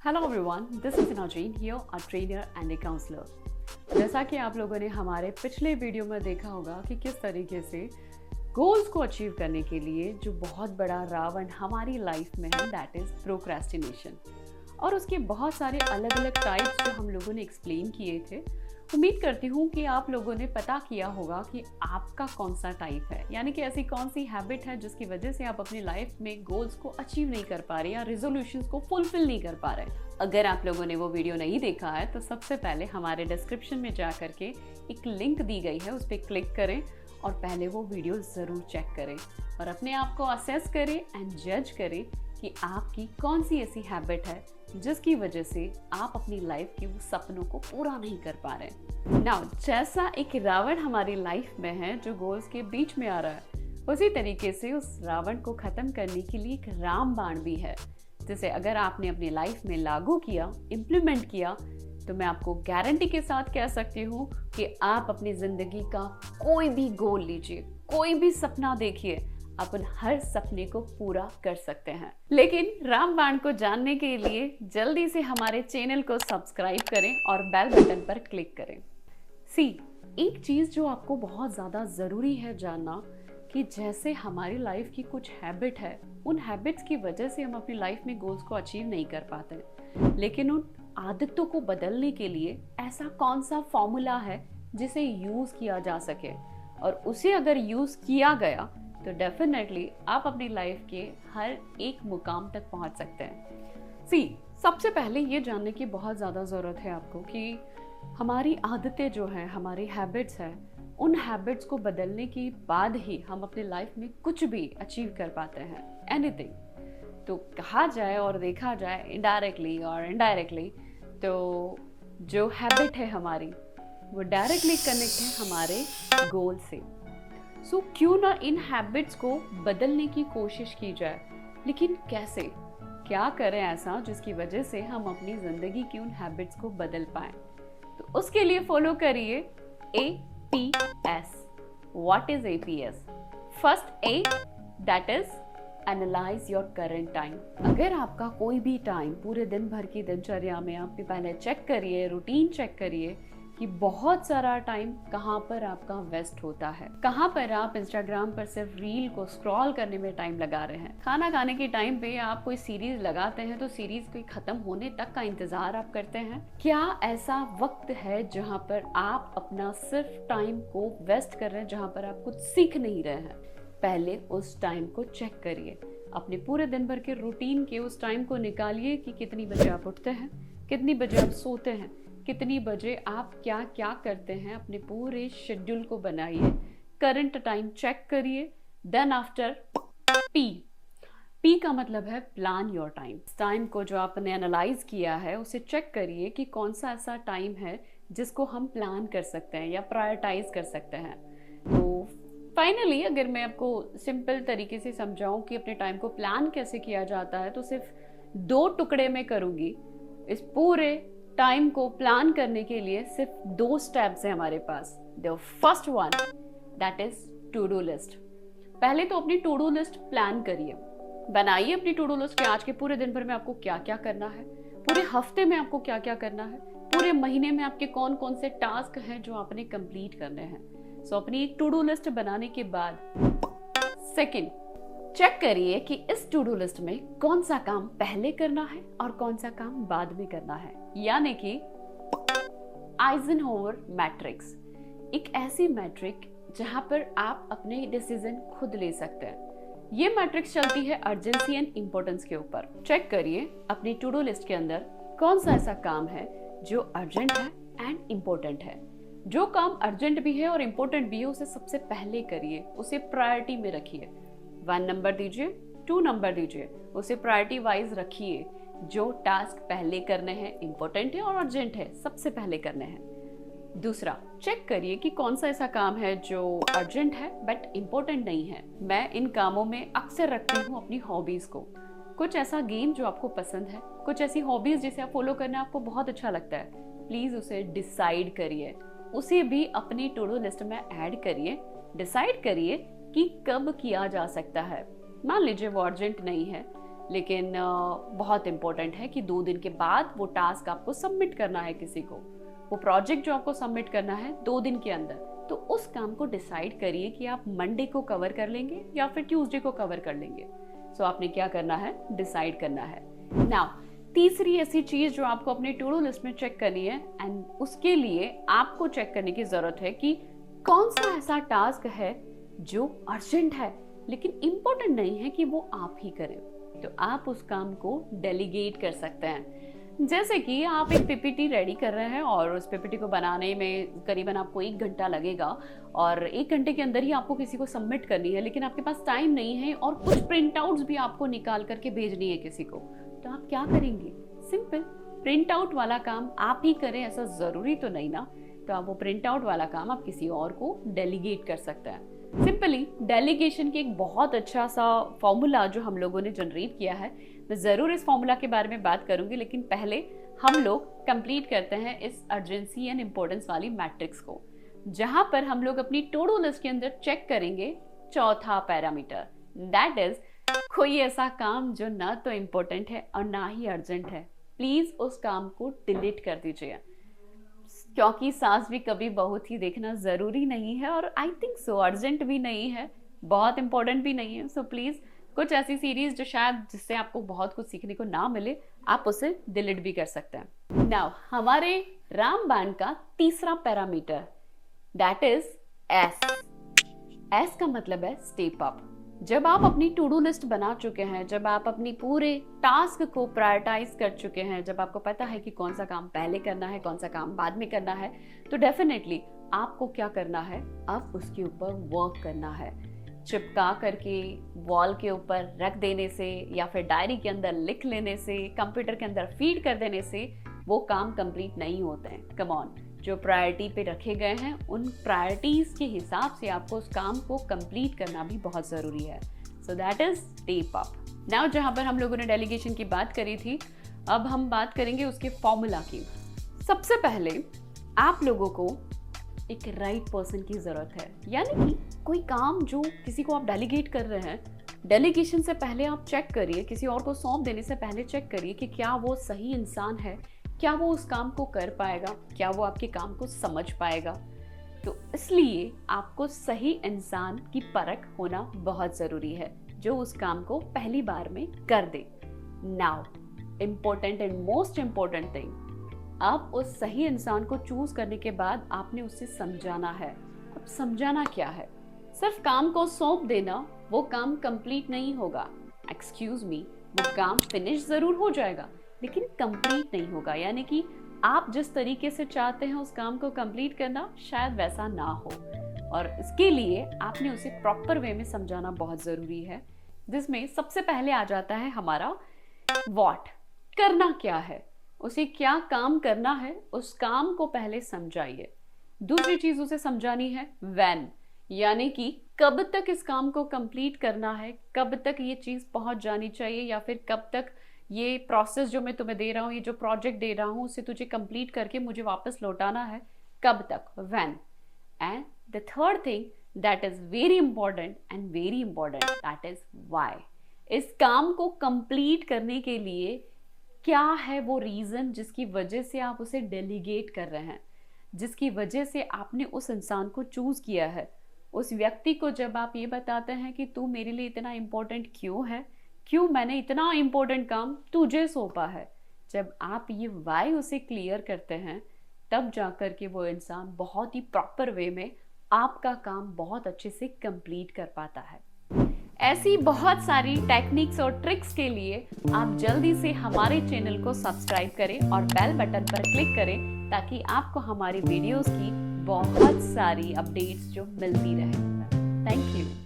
Hello everyone, this is नौजीन here, a trainer and a counsellor. जैसा कि आप लोगों ने हमारे पिछले वीडियो में देखा होगा कि किस तरीके से गोल्स को अचीव करने के लिए जो बहुत बड़ा रावण हमारी लाइफ में है, दैट इज प्रोक्रेस्टिनेशन, और उसके बहुत सारे अलग अलग टाइप्स जो हम लोगों ने एक्सप्लेन किए थे। उम्मीद करती हूँ कि आप लोगों ने पता किया होगा कि आपका कौन सा टाइप है, यानी कि ऐसी कौन सी हैबिट है जिसकी वजह से आप अपनी लाइफ में गोल्स को अचीव नहीं कर पा रहे या रेजोल्यूशंस को फुलफिल नहीं कर पा रहे। अगर आप लोगों ने वो वीडियो नहीं देखा है तो सबसे पहले हमारे डिस्क्रिप्शन में जा करके एक लिंक दी गई है, उस पर क्लिक करें और पहले वो वीडियो ज़रूर चेक करें और अपने आप को असेस करें एंड जज करें कि आपकी कौन सी ऐसी हैबिट है जिसकी वजह से आप अपनी लाइफ के वो सपनों को पूरा नहीं कर पा रहे। नाउ, जैसा एक रावण हमारी लाइफ में है जो गोल्स के बीच में आ रहा है, उसी तरीके से उस रावण को खत्म करने के लिए एक रामबाण भी है, जिसे अगर आपने अपनी लाइफ में लागू किया, इम्प्लीमेंट किया, तो मैं आपको गारंटी के साथ कह सकती हूँ कि आप अपनी जिंदगी का कोई भी गोल लीजिए, कोई भी सपना देखिए, अपन हर सपने को पूरा कर सकते हैं। लेकिन रामबाण को जानने के लिए जल्दी से हमारे चैनल को सब्सक्राइब करें और बेल बटन पर क्लिक करें। एक चीज जो आपको बहुत ज्यादा जरूरी है जानना, कि जैसे हमारी लाइफ की कुछ हैबिट है, उन हैबिट्स की वजह से हम अपनी लाइफ में गोल्स को अचीव नहीं कर पाते, लेकिन उन आदतों को बदलने के लिए ऐसा कौन सा फॉर्मूला है जिसे यूज किया जा सके, और उसे अगर यूज किया गया तो डेफिनेटली आप अपनी लाइफ के हर एक मुकाम तक पहुंच सकते हैं। सबसे पहले ये जानने की बहुत ज़्यादा ज़रूरत है आपको कि हमारी आदतें जो हैं, हमारी हैबिट्स हैं, उन हैबिट्स को बदलने के बाद ही हम अपनी लाइफ में कुछ भी अचीव कर पाते हैं, एनीथिंग। तो कहा जाए और देखा जाए इनडायरेक्टली और इनडायरेक्टली, तो जो हैबिट है हमारी वो डायरेक्टली कनेक्ट है हमारे गोल से। क्यों ना इन हैबिट्स को बदलने की कोशिश की जाए, लेकिन कैसे, क्या करें ऐसा जिसकी वजह से हम अपनी जिंदगी की उन हैबिट्स को बदल पाएं। तो उसके लिए फॉलो करिए APS। What is APS? First A, that is analyse your current time. अगर आपका कोई भी टाइम पूरे दिन भर की दिनचर्या में, आप पहले चेक करिए, रूटीन चेक करिए कि बहुत सारा टाइम कहाँ पर आपका वेस्ट होता है, कहाँ पर आप इंस्टाग्राम पर सिर्फ रील को स्क्रॉल करने में टाइम लगा रहे हैं। खाना खाने के टाइम पे आप कोई सीरीज लगाते हैं तो सीरीज के खत्म होने तक का इंतजार आप करते हैं। क्या ऐसा वक्त है जहाँ पर आप अपना सिर्फ टाइम को वेस्ट कर रहे हैं, जहाँ पर आप कुछ सीख नहीं रहे हैं? पहले उस टाइम को चेक करिए, अपने पूरे दिन भर के रूटीन के उस टाइम को निकालिए कि कितनी बजे आप उठते हैं, कितनी बजे आप सोते हैं, कितनी बजे आप क्या क्या करते हैं, अपने पूरे शेड्यूल को बनाइए, करंट टाइम चेक करिए। देन आफ्टर P का मतलब है प्लान योर टाइम। टाइम को जो आपने एनालाइज किया है उसे चेक करिए कि कौन सा ऐसा टाइम है जिसको हम प्लान कर सकते हैं या प्रायोरिटाइज कर सकते हैं। तो फाइनली अगर मैं आपको सिंपल तरीके से समझाऊं कि अपने टाइम को प्लान कैसे किया जाता है, तो सिर्फ 2 टुकड़े में करूंगी। इस पूरे टाइम को प्लान करने के लिए सिर्फ 2 स्टेप्स हैं हमारे पास। The first one, that is to do list. पहले तो अपनी टू डू लिस्ट प्लान करिए, बनाइए अपनी टू डू लिस्ट कि आज के पूरे दिन भर में आपको क्या क्या करना है, पूरे हफ्ते में आपको क्या क्या करना है, पूरे महीने में आपके कौन कौन से टास्क हैं जो आपने कंप्लीट करने हैं। अपनी एक टू डू लिस्ट बनाने के बाद सेकंड, चेक करिए कि इस टू डू लिस्ट में कौन सा काम पहले करना है और कौन सा काम बाद में करना है, यानी कि आइजनहोवर मैट्रिक्स। एक ऐसी मैट्रिक जहां पर आप अपने डिसीजन खुद ले सकते हैं। ये मैट्रिक्स चलती है अर्जेंसी एंड इंपॉर्टेंस के ऊपर। चेक करिए अपनी टू डू लिस्ट के अंदर कौन सा ऐसा काम है जो अर्जेंट है एंड इम्पोर्टेंट है। जो काम अर्जेंट भी है और इम्पोर्टेंट भी है उसे सबसे पहले करिए, उसे प्रायोरिटी में रखिए। 1 नंबर दीजिए, 2 नंबर दीजिए, उसे प्रायोरिटी वाइज रखिए। जो टास्क पहले करने हैं, इंपॉर्टेंट है और अर्जेंट है, सबसे पहले करने हैं। दूसरा, चेक करिए कि कौन सा ऐसा काम है जो अर्जेंट है बट इंपॉर्टेंट नहीं है। मैं इन कामों में अक्सर रखती हूँ अपनी हॉबीज को। कुछ ऐसा गेम जो आपको पसंद है, कुछ ऐसी हॉबीज जिसे आप फॉलो करना आपको बहुत अच्छा लगता है, प्लीज उसे डिसाइड करिए, उसे भी अपनी टू डू लिस्ट में ऐड करिए। डिसाइड करिए कि कब किया जा सकता है। मान लीजिए वो अर्जेंट नहीं है, लेकिन बहुत इम्पोर्टेंट है कि 2 दिन के बाद वो टास्क आपको सबमिट करना है किसी को। वो प्रोजेक्ट जो आपको सबमिट करना है 2 दिन के अंदर, तो उस काम को डिसाइड करिए कि आप मंडे को कवर कर लेंगे या फिर ट्यूसडे को कवर कर लेंगे। सो आपने क्या करना है, डिसाइड करना है। नाउ तीसरी ऐसी चीज जो आपको अपने टू डू लिस्ट में चेक करनी है, एंड उसके लिए आपको चेक करने की जरूरत है कि कौन सा ऐसा टास्क है जो अर्जेंट है लेकिन इम्पोर्टेंट नहीं है कि वो आप ही करें। तो आप उस काम को डेलीगेट कर सकते हैं। जैसे कि आप एक पीपीटी रेडी कर रहे हैं और उस पीपीटी को बनाने में करीबन आपको 1 घंटा लगेगा और 1 घंटे के अंदर ही आपको किसी को सबमिट करनी है, लेकिन आपके पास टाइम नहीं है और कुछ प्रिंट आउट्स भी आपको निकाल करके भेजनी है किसी को, तो आप क्या करेंगे? सिंपल, प्रिंट आउट वाला काम आप ही करें ऐसा जरूरी तो नहीं ना, तो आप वो प्रिंट आउट वाला काम आप किसी और को डेलीगेट कर सकते हैं। सिंपली डेलीगेशन की एक बहुत अच्छा सा फॉर्मूला जो हम लोगों ने जनरेट किया है, मैं ज़रूर इस फॉर्मूला के बारे में बात करूंगी, लेकिन पहले हम लोग कंप्लीट करते हैं इस अर्जेंसी एंड इम्पोर्टेंस वाली मैट्रिक्स को, जहां पर हम लोग अपनी टू डू लिस्ट के अंदर चेक करेंगे चौथा पैरामीटर, दैट इज कोई ऐसा काम जो ना तो इम्पोर्टेंट है और ना ही अर्जेंट है, प्लीज उस काम को डिलीट कर दीजिए, क्योंकि सास भी कभी बहुत ही देखना जरूरी नहीं है और आई थिंक सो अर्जेंट भी नहीं है, बहुत इंपॉर्टेंट भी नहीं है। सो प्लीज कुछ ऐसी सीरीज जो शायद जिससे आपको बहुत कुछ सीखने को ना मिले, आप उसे डिलीट भी कर सकते हैं। नाउ हमारे रामबाण का तीसरा parameter, that is S. S का मतलब है स्टेप अप। जब आप अपनी टू डू लिस्ट बना चुके हैं, जब आप अपनी पूरे टास्क को प्रायोरिटाइज कर चुके हैं, जब आपको पता है कि कौन सा काम पहले करना है, कौन सा काम बाद में करना है, तो डेफिनेटली आपको क्या करना है, अब उसके ऊपर वर्क करना है। चिपका करके वॉल के ऊपर रख देने से या फिर डायरी के अंदर लिख लेने से, कंप्यूटर के अंदर फीड कर देने से वो काम कंप्लीट नहीं होते हैं। कम ऑन, जो प्रायोरिटी पे रखे गए हैं उन प्रायोरिटीज के हिसाब से आपको उस काम को कंप्लीट करना भी बहुत जरूरी है। So that is step up. Now जहां पर हम लोगों ने डेलीगेशन की बात करी थी, अब हम बात करेंगे उसके फॉर्मूला की। सबसे पहले आप लोगों को एक राइट पर्सन की जरूरत है, यानी कि कोई काम जो किसी को आप डेलीगेट कर रहे हैं, डेलीगेशन से पहले आप चेक करिए, किसी और को सौंप देने से पहले चेक करिए कि क्या वो सही इंसान है, क्या वो उस काम को कर पाएगा, क्या वो आपके काम को समझ पाएगा। तो इसलिए आपको सही इंसान की परख होना बहुत जरूरी है जो उस काम को पहली बार में कर दे। Now important and most important thing, आप उस सही इंसान को चूज करने के बाद आपने उसे समझाना है। अब समझाना क्या है? सिर्फ काम को सौंप देना वो काम कंप्लीट नहीं होगा। एक्सक्यूज मी, वो काम फिनिश जरूर हो जाएगा लेकिन कंप्लीट नहीं होगा, यानी कि आप जिस तरीके से चाहते हैं उस काम को कंप्लीट करना शायद वैसा ना हो, और इसके लिए आपने उसे प्रॉपर वे में समझाना बहुत जरूरी है, जिसमें सबसे पहले आ जाता है हमारा व्हाट, करना क्या है, उसे क्या काम करना है, उस काम को पहले समझाइए। दूसरी चीज उसे समझानी है व्हेन, यानी कि कब तक इस काम को कंप्लीट करना है, कब तक ये चीज पहुंच जानी चाहिए, या फिर कब तक ये प्रोसेस जो मैं तुम्हें दे रहा हूँ, ये जो प्रोजेक्ट दे रहा हूँ, उसे तुझे कंप्लीट करके मुझे वापस लौटाना है, कब तक, when. And the third thing that is very important and very important, that is why. इस काम को कंप्लीट करने के लिए क्या है वो रीजन जिसकी वजह से आप उसे डेलीगेट कर रहे हैं, जिसकी वजह से आपने उस इंसान को चूज किया है। उस व्यक्ति को जब आप ये बताते हैं कि तू मेरे लिए इतना इम्पोर्टेंट क्यों है, क्यों मैंने इतना इम्पोर्टेंट काम तुझे सौंपा है, जब आप ये वाई उसे क्लियर करते हैं, तब जाकर के वो इंसान बहुत ही प्रॉपर वे में आपका काम बहुत अच्छे से कंप्लीट कर पाता है। ऐसी बहुत सारी टेक्निक्स और ट्रिक्स के लिए आप जल्दी से हमारे चैनल को सब्सक्राइब करें और बेल बटन पर क्लिक करें, ताकि आपको हमारी वीडियोस की बहुत सारी अपडेट्स जो मिलती रहे। Thank you.